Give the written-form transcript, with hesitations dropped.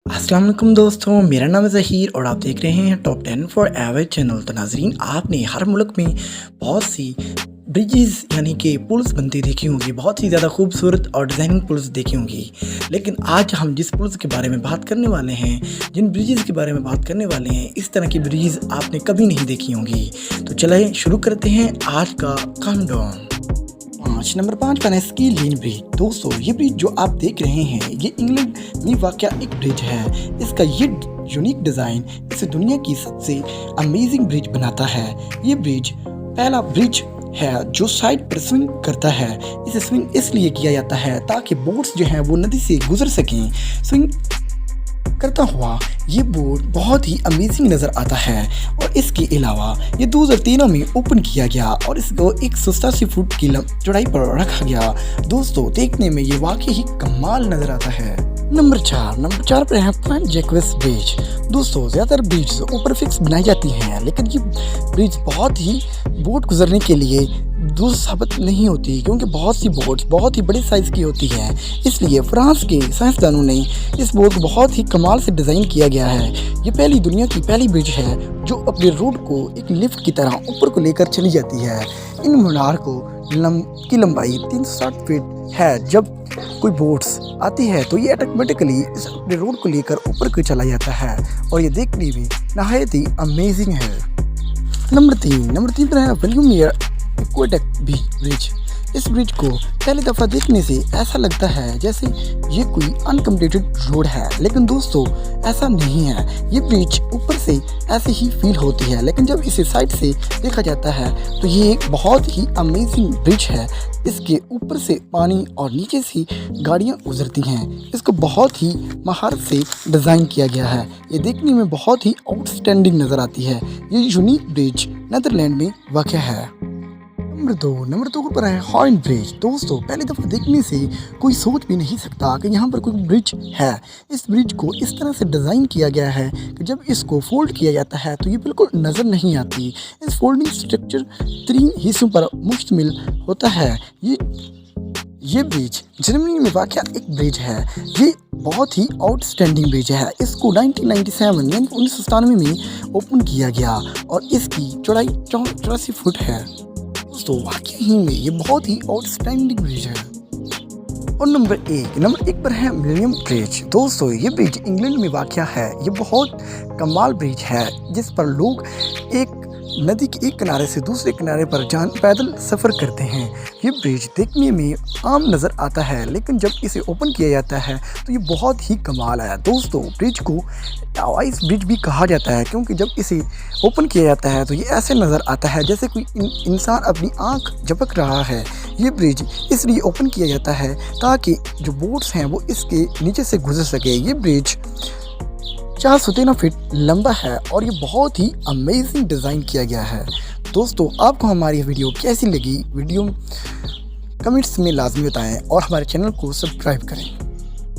अस्सलाम वालेकुम दोस्तों, मेरा नाम है ज़हीर और आप देख रहे हैं टॉप 10 फॉर एवर चैनल। तो नाज़रीन, आपने हर मुल्क में बहुत सी ब्रिजेज़ यानी कि पुल्स बनती देखी होंगी, बहुत ही ज़्यादा खूबसूरत और डिज़ाइनिंग पुल्स देखी होंगी। लेकिन आज हम जिस पुल्स के बारे में बात करने वाले हैं, जिन ब्रिजेज़ के बारे में बात करने वाले हैं, इस तरह की ब्रिजेज़ आपने कभी नहीं देखी होंगी। तो चलें शुरू करते हैं आज का काउंटडाउन। नंबर 5 पर है स्की लेन ब्रिज। दोस्तों, ये ब्रिज जो आप देख रहे हैं, ये इंग्लैंड में वाक़या एक ब्रिज है। इसका ये यूनिक डिज़ाइन इसे दुनिया की सबसे अमेजिंग ब्रिज बनाता है। ये ब्रिज पहला ब्रिज है जो साइड पर स्विंग करता है। इसे स्विंग इसलिए किया जाता है ताकि बोट्स जो हैं वो नदी से गुजर सकें। स्विंग करता हुआ ये बोट बहुत ही अमेजिंग नज़र आता है। और इसके अलावा ये 2013 में ओपन किया गया और इसको 187 फुट की चौड़ाई पर रखा गया। दोस्तों, देखने में ये वाकई ही कमाल नज़र आता है। नंबर 4 पर है पॉइंट जैक्वेस ब्रिज। दोस्तों, ज़्यादातर ब्रिज ऊपर फिक्स बनाई जाती हैं, लेकिन ये ब्रिज बहुत ही बोट गुजरने के लिए दुरुस्त साबित नहीं होती, क्योंकि बहुत सी बोट्स बहुत ही बड़े साइज़ की होती हैं। इसलिए फ्रांस के साइंसदानों ने इस बोट को बहुत ही कमाल से डिज़ाइन किया गया है। ये दुनिया की पहली ब्रिज है जो अपने रोड को एक लिफ्ट की तरह ऊपर को लेकर चली जाती है। इन मीनार की लंबाई 360 फीट है। जब कोई बोट्स आती है तो ये ऑटोमेटिकली इस अपने रोड को लेकर ऊपर को चला जाता है और ये देखने में नहायत ही अमेजिंग है। नंबर 3 पर है वेल्यूमियर एक्वाडक्ट ब्रिज। इस ब्रिज को पहली दफ़ा देखने से ऐसा लगता है जैसे ये कोई अनकम्प्लीटेड रोड है, लेकिन दोस्तों ऐसा नहीं है। ये ब्रिज ऊपर से ऐसे ही फील होती है, लेकिन जब इसे साइड से देखा जाता है तो ये एक बहुत ही अमेजिंग ब्रिज है। इसके ऊपर से पानी और नीचे से गाड़ियाँ गुजरती हैं। इसको बहुत ही महारत से डिज़ाइन किया गया है। ये देखने में बहुत ही आउटस्टैंडिंग नज़र आती है। ये यूनिक ब्रिज नीदरलैंड में वाक़या है। नंबर 2 पर है हॉर्न ब्रिज। दोस्तों, पहली दफ़ा देखने से कोई सोच भी नहीं सकता कि यहाँ पर कोई ब्रिज है। इस ब्रिज को इस तरह से डिज़ाइन किया गया है कि जब इसको फोल्ड किया जाता है तो ये बिल्कुल नज़र नहीं आती। इस फोल्डिंग स्ट्रक्चर 3 हिस्सों पर मुश्तमिल होता है। ये ब्रिज जर्मनी में वाक़या एक ब्रिज है। ये बहुत ही आउटस्टैंडिंग ब्रिज है। इसको 1997 यानी 1997 में ओपन किया गया और इसकी चौड़ाई 84 फुट है। दोस्तों, वाकई में ये बहुत ही आउटस्टैंडिंग ब्रिज है। और नंबर 1 पर है मिलेनियम ब्रिज। दोस्तों, ये ब्रिज इंग्लैंड में वाक़या है। ये बहुत कमाल ब्रिज है जिस पर लोग एक नदी के एक किनारे से दूसरे किनारे पर पैदल सफ़र करते हैं। ये ब्रिज देखने में आम नज़र आता है, लेकिन जब इसे ओपन किया जाता है तो ये बहुत ही कमाल है। दोस्तों, ब्रिज को आइस ब्रिज भी कहा जाता है, क्योंकि जब इसे ओपन किया जाता है तो ये ऐसे नज़र आता है जैसे कोई इंसान अपनी आँख झपक रहा है। ये ब्रिज इसलिए ओपन किया जाता है ताकि जो बोट्स हैं वो इसके नीचे से गुजर सके। ये ब्रिज 413 फीट लंबा है और ये बहुत ही अमेजिंग डिज़ाइन किया गया है। दोस्तों, आपको हमारी वीडियो कैसी लगी? वीडियो कमेंट्स में लाजमी बताएं और हमारे चैनल को सब्सक्राइब करें।